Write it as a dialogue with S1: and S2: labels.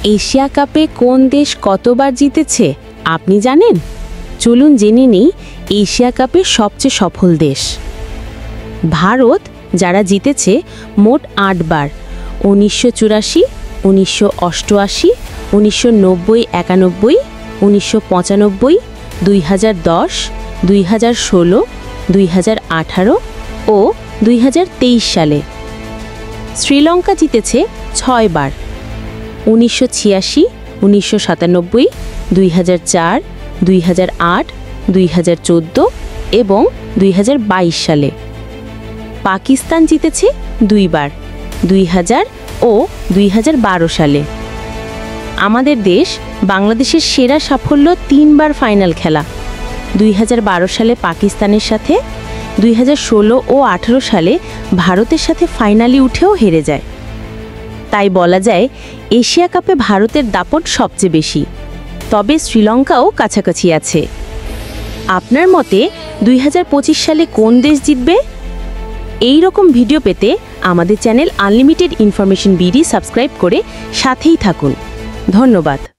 S1: Asia কাপে কোন দেশ কতবার জিতেছে আপনি জানেন? চলুন জেনে নিই এশিয়া কাপের সবচেয়ে সফল দেশ। ভারত, যারা জিতেছে মোট ৮ বার: ১৯৮৪, ১৯৮৮, ১৯৯০-৯১, ১৯৯৫, ২০১০, ২০১৬, ২০১৮ ও ২০২৩ সালে। শ্রীলঙ্কা জিতেছে ৬ বার: ১৯৮৬, ১৯৯৭, ২০০৪, ২০০৮, ২০১৪ এবং ২০২২ সালে। পাকিস্তান জিতেছে ২ বার: ২০০০ ও ২০১২ সালে। আমাদের দেশ বাংলাদেশের সেরা সাফল্য ৩ বার ফাইনাল খেলা: ২০১২ সালে পাকিস্তানের সাথে, ২০১৬ ও ২০১৮ সালে ভারতের সাথে ফাইনালে উঠেও হেরে যায়। তাই বলা যায় এশিয়া কাপে ভারতের দাপট সবচেয়ে বেশি, তবে শ্রীলঙ্কাও কাছাকাছি আছে। আপনার মতে ২০২৫ সালে কোন দেশ জিতবে? এই রকম ভিডিও পেতে আমাদের channel unlimited information BD subscribe করে সাথেই থাকুন। ধন্যবাদ।